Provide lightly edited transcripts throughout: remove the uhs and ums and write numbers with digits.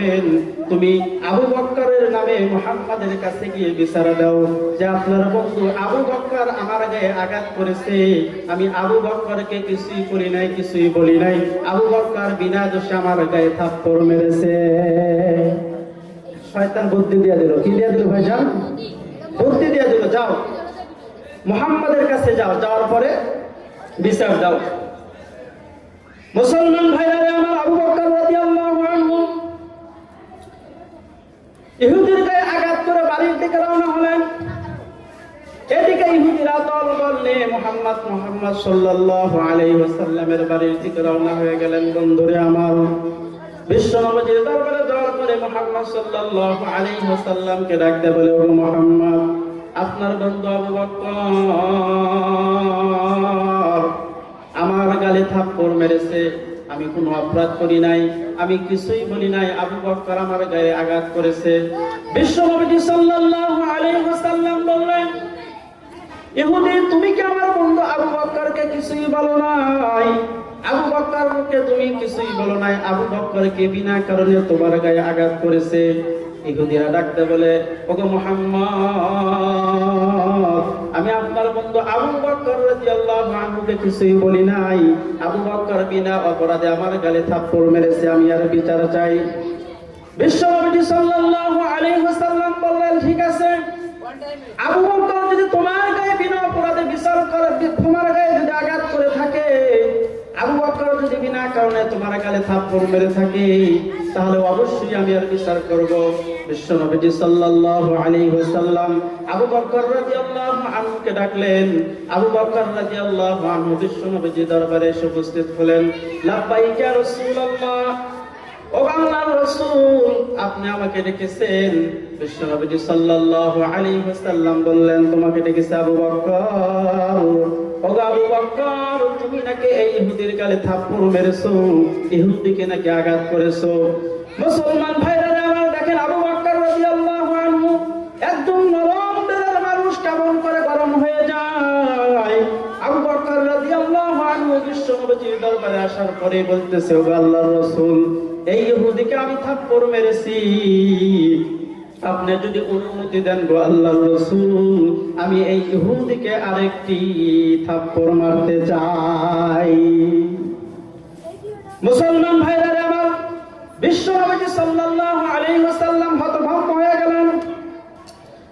বলবেন, তুমি আবু বকরের নামে মুহাম্মাদের কাছে গিয়ে বিচার দাও যে আপনার বন্ধু আবু বকর আমার গায়ে আঘাত করেছে, আমি আবু বকরকে কিছুই করি নাই, কিছুই বলি নাই, আবু বকর বিনা দোষে আমার গায়ে থাপ্পড় মেরেছে। শয়তান বুদ্ধি দিয়ে দিল। কি দিয়ে দিল ভাইজান? বুদ্ধি দিয়ে দিল। যাও মুহাম্মাদের কাছে যাও, যাওয়ার পরে বিচার দাও। মুসলমান ভাইরা আমার, আবু বকর রাদিয়াল্লাহু আনহু ইহুদির গায়ে আঘাত করে বাড়ির দিকে রওনা হলেন। এদিকে ইহুদিরা দল বল নিয়ে মুহাম্মদ সাল্লাল্লাহু আলাইহি ওয়াসাল্লামের বাড়ির দিকে রওনা হয়ে গেলেন। বন্ধুরে আমার, বিশ্বনবীর দরবারে যাওয়ার পরে মুহাম্মদ সাল্লাল্লাহু আলাইহি ওয়াসাল্লামকে ডাকতে বলে, ও মুহাম্মদ, আপনার বন্ধু আবু বকর আমার গালে থাপ্পড় মেরেছে, আমি কোনো অপরাধ করি নাই, আমি কিছুই বলি নাই, আবু বকর আমার গায়ে আঘাত করেছে। বিশ্বনবী সাল্লাল্লাহু আলাইহি ওয়াসাল্লাম বললেন, ইহুদি, তুমি কি আমার বন্ধু আবু বকরকে কিছুই বলো নাই? আবু বকরকে তুমি কিছুই বলো নাই, আবু বকরকে বিনা কারণে তোমার গায়ে আঘাত করেছে। ইহুদিরা ডাকতে বলে, ওগো মুহাম্মদ, আমি আপনার বন্ধু আবু বকর রাদিয়াল্লাহু আনহুকে কিছুই বলি নাই, আবু বকর বিনা অপরাধে আমার গালে থাপ্পড় মেরেছে, আমি আর বিচার চাই। বিশ্বনবী সাল্লাল্লাহু আলাইহি ওয়াসাল্লাম বললেন, ঠিক আছে, আবু বকর যদি তোমার গায়ে বিনা অপরাধে বিচার করে, তোমার গায়ে যদি আঘাত করে থাকে, আবু বকর যদি বিনা কারণে তোমার গালে থাপ্পড় মেরে থাকে, তাহলে অবশ্যই আমি আর বিচার করব। বিশ্বনবী সাল্লাল্লাহু আলাইহি ওয়াসাল্লাম আবু বকর রাদিয়াল্লাহু আনহুকে ডাকলেন। আবু বকর রাদিয়াল্লাহু আনহু বিশ্বনবীর দরবারে এসে উপস্থিত হলেন। লাব্বাইক ইয়া রাসূলুল্লাহ, ও আল্লাহর রাসূল, আপনি আমাকে ডেকেছেন? বিশ্বনবী সাল্লাল্লাহু আলাইহি ওয়াসাল্লাম বললেন, তোমাকে ডেকেছে আবু বকর। ও আবু বকর, তুমি নাকি এই ইহুদির গালে থাপ্পড় মেরেছো, ইহুদিকে নাকি আঘাত করেছো। মুসলমান ভাইরা আমার, দেখেন আবু বকর রাদিয়াল্লাহু আনহু একদম নরম দিলের মানুষ, কেমন করে গরম হয়ে যায়। আবু বকর রাদিয়াল্লাহু আনহু বিশ্বনবীর দরবারে আসার পরে বলতেছে, ও আল্লাহর রাসূল, এই ইহুদিকে আমি থাপ্পড় মেরেছি, আপনি যদি অনুমতি দেন গো আল্লাহর রাসূল, আমি এই ইহুদিকে আরেকটি থাপ্পড় মারতে চাই। মুসলমান ভাইরা আমার, বিশ্বনবী সাল্লাল্লাহু আলাইহি ওয়াসাল্লাম হতভম্ব হয়ে গেলেন।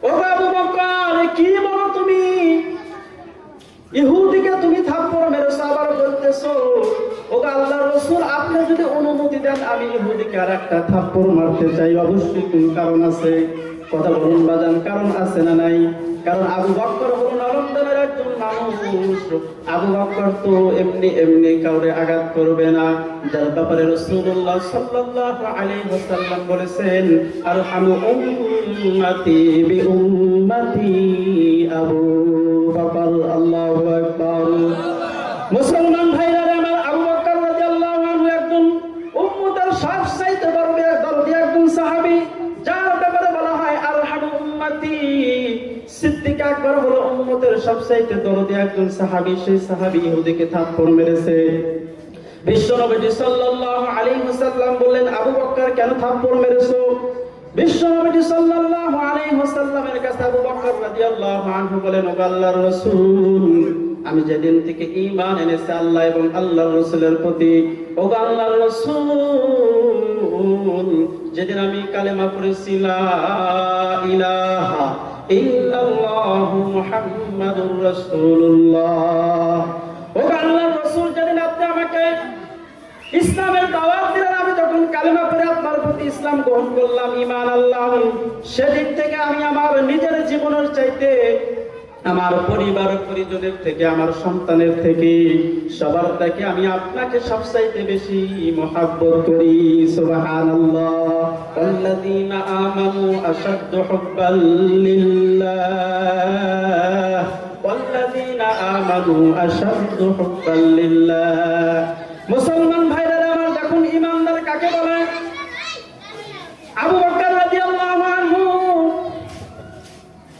ও আবু বকর, কি বলো তুমি? ইহুদিকে তুমি থাপ্পড় মেরেছো, আবার বলতেছো, ও আল্লাহর রাসূল, আপনি যদি অনুমতি দেন আমি ইহুদিকে আরেকটা থাপ্পড় মারতে চাই। অবশ্যই কোন কারণ আছে, কথা বলুন বাজান, কারণ আছে না নাই? কারণ আবু বকর হলো নরম দিলের একজন মানুষ। আবু বকর তো এমনি এমনি কাউরে আঘাত করবে না, যার ব্যাপারে রাসূলুল্লাহ সাল্লাল্লাহু আলাইহি ওয়াসাল্লাম বলেছেন, আরহামু উম্মতি বিউম্মতি আবু বকর। আল্লাহু আকবার। মুসলমান ভাইরা আমার, আবু বকর রাদিয়াল্লাহু আনহু একজন উম্মতের সবচাইতে দরদি একজন সাহাবী, যার ব্যাপারে বলা হয় আরহামু উম্মতি। সিদ্দিক আকবর হলো উম্মতের সবচাইতে দরদি একজন সাহাবী। সেই সাহাবী ইহুদিকে থাপ্পড় মেরেছে। বিশ্বনবী সাল্লাল্লাহু আলাইহি ওয়াসাল্লাম বললেন, আবু বকর কেন থাপ্পড় মেরেছো? বিশ্বনবী সাল্লাল্লাহু আলাইহি ওয়াসাল্লামের কাছে আবু বকর রাদিয়াল্লাহু আনহু বলেন, ও আল্লাহর রাসূল, আমি যেদিন থেকে ঈমান এনেছি আল্লাহ এবং আল্লাহর রাসূলের প্রতি, ও আল্লাহর রাসূল, যেদিন আমি কালেমা পড়েছি লা ইলাহা ইল্লাল্লাহু মুহাম্মাদুর রাসূলুল্লাহ, ও আল্লাহর রাসূল, যেদিন আপনি আমাকে ইসলামের দাওয়াত দিলেন, আমি যখন কালেমা পড়ে আপনার প্রতি ইসলাম গ্রহণ করলাম, ঈমান আনলাম, সেদিন থেকে আমি আমার নিজের জীবনের চাইতে, আমার পরিবার পরিজনের থেকে, আমার সন্তানের থেকে, সবার থেকে আমি আপনাকে সবচাইতে বেশি মহব্বত করি। সুবহানাল্লাহ। আল্লাযীনা আমানু আশাদ্দু হুব্বাল লিল্লাহ, ওয়াল্লাযীনা আমানু আশাদ্দু হুব্বাল লিল্লাহ। মুসলমান ভাইরা আমার, দেখুন ঈমানদার কাকে বলে? আবু বকর রাদিয়াল্লাহু আনহু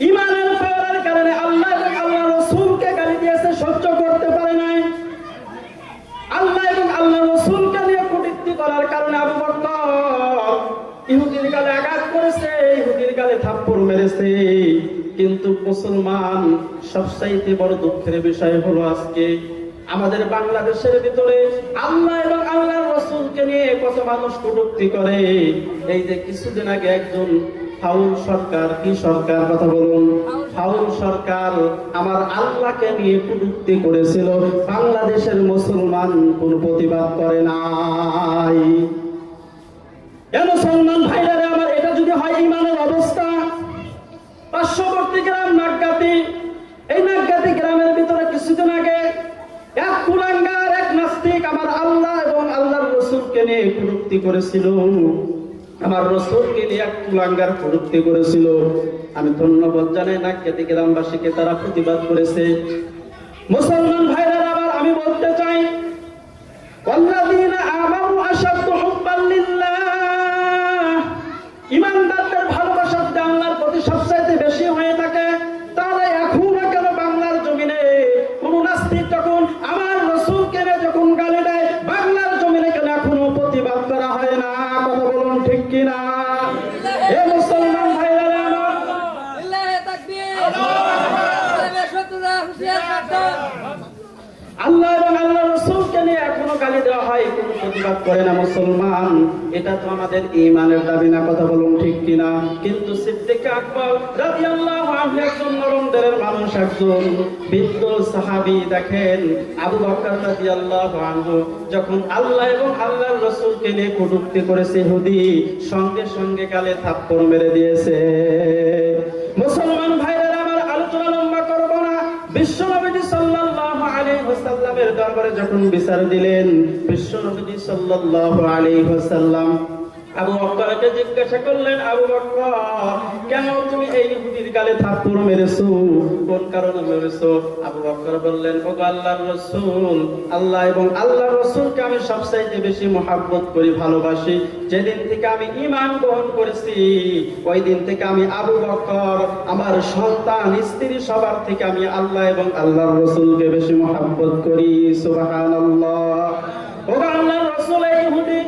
ঈমানের পাওয়ার কারণে আল্লাহ এবং আল্লাহর রাসূলকে গালি দিয়েছে, সহ্য করতে পারে নাই। আল্লাহ এবং আল্লাহর রাসূলকে নিয়ে কটূক্তি করার কারণে আবু বকর ইহুদির গালে আঘাত করেছে, ইহুদির গালে থাপ্পড় মেরেছে। কিন্তু মুসলমান সবচাইতে বড় দুঃখের বিষয় হলো আজকে আমাদের বাংলাদেশের ভিতরে আল্লাহ এবং আল্লাহর রাসূলকে নিয়ে কত মানুষ কটূক্তি করে। এই যে কিছুদিন আগে একজন ফাউল সরকার, কি সরকার কথা বলুন, ফাউল সরকার আমার আল্লাহকে নিয়ে কটূক্তি করেছিল, বাংলাদেশের মুসলমান কোন প্রতিবাদ করে নাই। এ মুসলমান ভাইরা আমার, এটা যদি হয় ইমানের অবস্থা। পার্শ্ববর্তী গ্রাম নাগগাতি, এই নাগগাতি গ্রামের ভিতরে কিছুদিন আগে এক কুলাঙ্গার, এক নাস্তিক আমার আল্লাহ এবং আল্লাহর রাসূলকে নিয়ে কটূক্তি করেছিল। আমার রাসূলকে নিয়ে এক কুলাঙ্গার কটূক্তি করেছিল। আমি ধন্যবাদ জানাই নাগগাতি গ্রামবাসীকে, তারা প্রতিবাদ করেছে। মুসলমান ভাইরা আবার আমি বলতে চাই, ওয়াল্লাযীনা আমানু আশাদ্দু হুব্বান লিল্লাহ, ঈমানদারদের ভালোবাসা যদি আল্লাহর প্রতি সবচাইতে বেশি হয়ে থাকে, তাহলে এখনো কেন বাংলার জমিনে কোন নাস্তিক যখন আমার রাসূলকে যখন গালি দেয়, বাংলার জমিনে কেন এখনো প্রতিবাদ করা হয় না? কথা বলুন ঠিক কিনা? এ মুসলমান ভাইরা আমার, লিল্লাহি তাকবীর, আল্লাহু শতরা হুশিয়ার করতে, আল্লাহ এবং আল্লাহর রাসূলকে নিয়ে এখনো গালি দেওয়া হয়, কোনো প্রতিবাদ করে না মুসলমান। এটা তো আমাদের ঈমানের দাবি না? কথা বলুন ঠিক কিনা? কিন্তু সিদ্দিক আকবর রাদিয়াল্লাহু আনহু একজন নরম দিলের মানুষ, একজন বৃদ্ধ সাহাবী। দেখেন আবু বকর রাদিয়াল্লাহু আনহু যখন আল্লাহ এবং আল্লাহর রাসূলকে নিয়ে কটূক্তি করেছে ইহুদি, সঙ্গে সঙ্গে গালে থাপ্পড় মেরে দিয়েছে। মুসলমান ভাইরা আমার, আলোচনা লম্বা করব না। বিশ্বনবী সাল্লাল্লাহু আলাইহি ওয়াসাল্লামের দরবারে যখন বিচার দিলেন, বিশ্বনবী সাল্লাল্লাহু আলাইহি ওয়াসাল্লাম আবু বকরকে জিজ্ঞাসা করলেন, আবু বকর কেন তুমি এই ইহুদির গালে থাপ্পড় মেরেছো, কোন কারণে মেরেছো? আবু বকর বললেন, ও আল্লাহর রাসূল, আল্লাহ এবং আল্লাহর রাসূলকে আমি সবচাইতে বেশি মহব্বত করি, ভালোবাসি। যেদিন থেকে আমি ঈমান গ্রহণ করেছি, ওই দিন থেকে আমি আবু বকর, আমার সন্তান, স্ত্রী, সবার থেকে আমি আল্লাহ এবং আল্লাহর রাসূলকে বেশি মহব্বত করি। সুবহানাল্লাহ। ও আল্লাহর রাসূল, এই ইহুদি